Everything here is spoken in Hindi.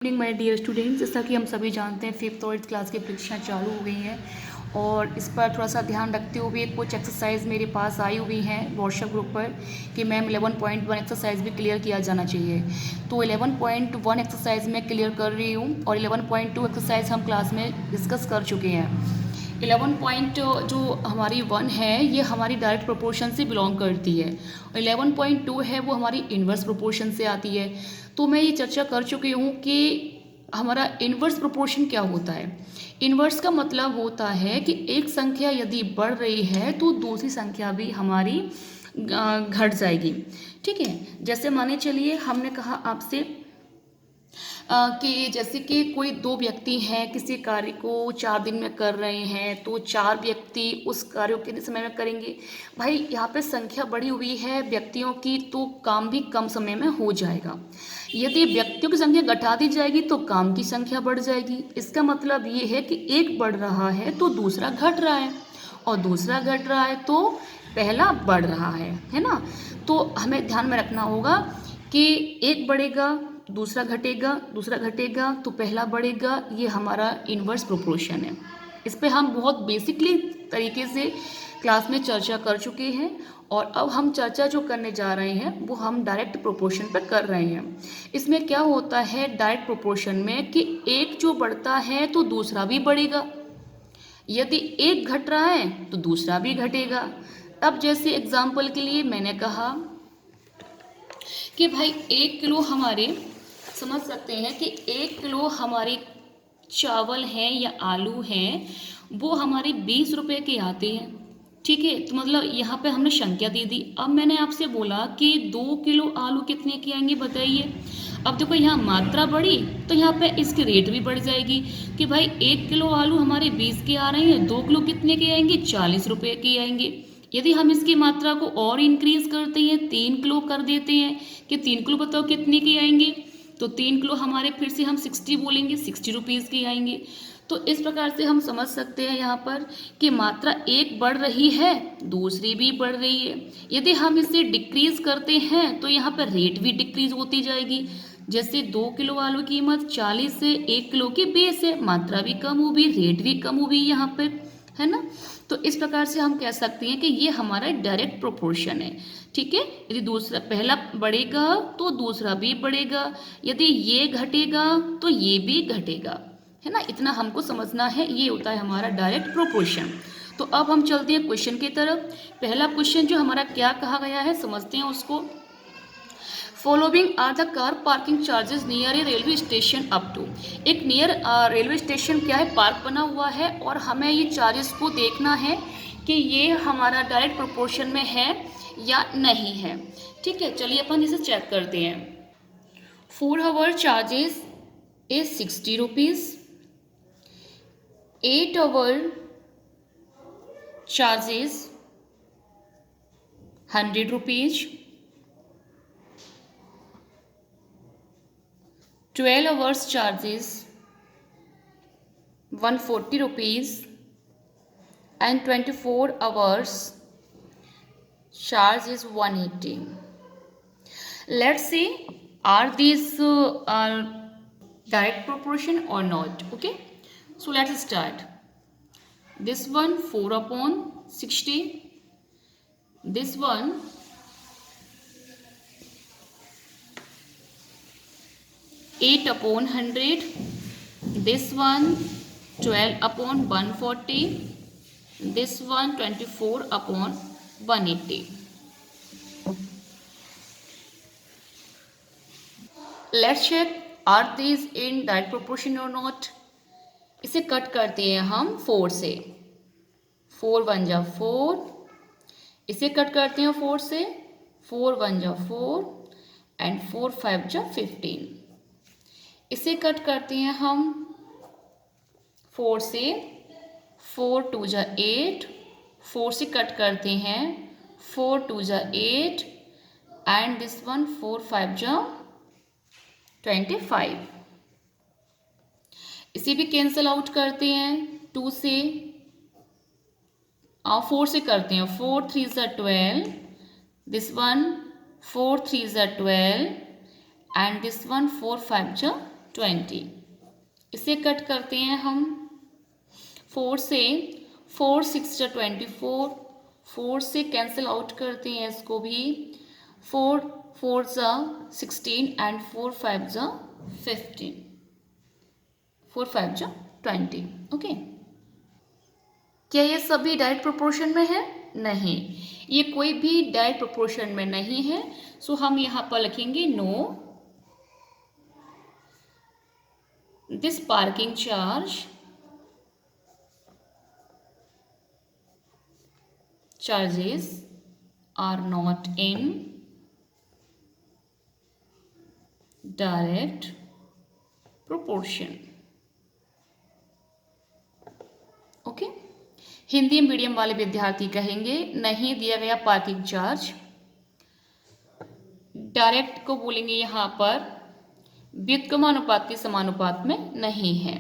मॉर्निंग माय डियर स्टूडेंट्स, जैसा कि हम सभी जानते हैं 5th और 8th क्लास की परीक्षाएं चालू हो गई हैं और इस पर थोड़ा सा ध्यान रखते हुए कुछ एक्सरसाइज मेरे पास आई हुई हैं व्हाट्सएप ग्रुप पर कि मैम 11.1 एक्सरसाइज भी क्लियर किया जाना चाहिए। तो 11.1 एक्सरसाइज मैं क्लियर कर रही हूँ और 11.2 एक्सरसाइज हम क्लास में डिस्कस कर चुके हैं। 11 पॉइंट जो हमारी 1 है ये हमारी डायरेक्ट प्रोपोर्शन से बिलोंग करती है और 11.2 है वो हमारी इन्वर्स प्रोपोर्शन से आती है। तो मैं ये चर्चा कर चुकी हूँ कि हमारा इन्वर्स प्रोपोर्शन क्या होता है। इन्वर्स का मतलब होता है कि एक संख्या यदि बढ़ रही है तो दूसरी संख्या भी हमारी घट जाएगी। ठीक है, जैसे माने चलिए हमने कहा आपसे कि जैसे कि कोई दो व्यक्ति हैं किसी कार्य को 4 दिन में कर रहे हैं तो 4 व्यक्ति उस कार्य को कितने समय में करेंगे। भाई यहाँ पे संख्या बढ़ी हुई है व्यक्तियों की तो काम भी कम समय में हो जाएगा। यदि व्यक्तियों की संख्या घटा दी जाएगी तो काम की संख्या बढ़ जाएगी। इसका मतलब ये है कि एक बढ़ रहा है तो दूसरा घट रहा है और दूसरा घट रहा है तो पहला बढ़ रहा है ना। तो हमें ध्यान में रखना होगा कि एक बढ़ेगा दूसरा घटेगा, दूसरा घटेगा तो पहला बढ़ेगा। ये हमारा इन्वर्स प्रोपोर्शन है। इस पे हम बहुत बेसिकली तरीके से क्लास में चर्चा कर चुके हैं और अब हम चर्चा जो करने जा रहे हैं वो हम डायरेक्ट प्रोपोर्शन पर कर रहे हैं। इसमें क्या होता है डायरेक्ट प्रोपोर्शन में कि एक जो बढ़ता है तो दूसरा भी बढ़ेगा, यदि एक घट रहा है तो दूसरा भी घटेगा। अब जैसे एग्जाम्पल के लिए मैंने कहा कि भाई 1 किलो हमारे समझ सकते हैं कि 1 किलो हमारे चावल हैं या आलू हैं वो हमारे 20 रुपये के आते हैं। ठीक है, तो मतलब यहाँ पे हमने संख्या दे दी। अब मैंने आपसे बोला कि 2 किलो आलू कितने के आएंगे बताइए। अब देखो यहाँ मात्रा बढ़ी तो यहाँ पे इसकी रेट भी बढ़ जाएगी कि भाई 1 किलो आलू हमारे 20 के आ रहे हैं, 2 किलो कितने के आएंगे 40 रुपये के आएंगे। यदि हम इसकी मात्रा को और इंक्रीज करते हैं 3 किलो कर देते हैं कि 3 किलो बताओ कितने के आएंगे, तो 3 किलो हमारे फिर से हम 60 बोलेंगे 60 रुपीज़ के आएंगे। तो इस प्रकार से हम समझ सकते हैं यहाँ पर कि मात्रा एक बढ़ रही है दूसरी भी बढ़ रही है। यदि हम इसे डिक्रीज करते हैं तो यहाँ पर रेट भी डिक्रीज होती जाएगी। जैसे 2 किलो आलू की कीमत 40 से 1 किलो के बेस है, मात्रा भी कम हुई रेट भी कम हुई यहाँ पर, है ना। तो इस प्रकार से हम कह सकते हैं कि ये हमारा डायरेक्ट प्रोपोर्शन है। ठीक है, यदि दूसरा पहला बढ़ेगा तो दूसरा भी बढ़ेगा, यदि ये घटेगा तो ये भी घटेगा, है ना। इतना हमको समझना है, ये होता है हमारा डायरेक्ट प्रोपोर्शन। तो अब हम चलते हैं क्वेश्चन की तरफ। पहला क्वेश्चन जो हमारा क्या कहा गया है समझते हैं उसको। Following are the car parking charges near a railway station up to. एक नियर रेलवे स्टेशन क्या है पार्क बना हुआ है और हमें ये चार्जेस को देखना है कि ये हमारा डायरेक्ट प्रोपोर्शन में है या नहीं है। ठीक है, चलिए अपन इसे चेक करते हैं। 4 hour charges is 60 rupees, 8 hour charges 100 rupees, 12 hours charges 140 rupees and 24 hours charge is 180. Let's see are these direct proportion or not. Okay, so let's start. This one 4 upon 60, this one 8 upon 100, this one 12 upon 140, this one 24 upon 180. Let's check are these in direct proportion or not. इसे कट करते हैं हम 4 से, 4 1 जा 4, इसे कट करते हैं 4 से, 4 1 जा 4 एंड 4 5 जा 15। इसे कट करते हैं हम 4 से, 4 2 जा 8, 4 से कट करते हैं 4 2 जा 8 एंड दिस वन 4 5 जा 25। इसे भी कैंसिल आउट करते हैं 2 से, 4 से करते हैं 4 3 जा 12, दिस वन 4 3 जा 12 and this one 4 5 जा 20। इसे कट करते हैं हम 4 से, 4 6 जा 24, 4 से कैंसिल आउट करते हैं इसको भी, 4 4 जा 16 एंड 4 5 जा 15, 4 5 जा 20। ओके, क्या ये सभी डायरेक्ट प्रोपोर्शन में है? नहीं, ये कोई भी डायरेक्ट प्रोपोर्शन में नहीं है। सो हम यहाँ पर लिखेंगे no this parking charges are not in direct proportion। Okay, Hindi medium वाले विद्यार्थी कहेंगे नहीं दिया गया पार्किंग चार्ज, डायरेक्ट को बोलेंगे यहाँ पर व्युत्क्रमानुपात के समानुपात में नहीं है।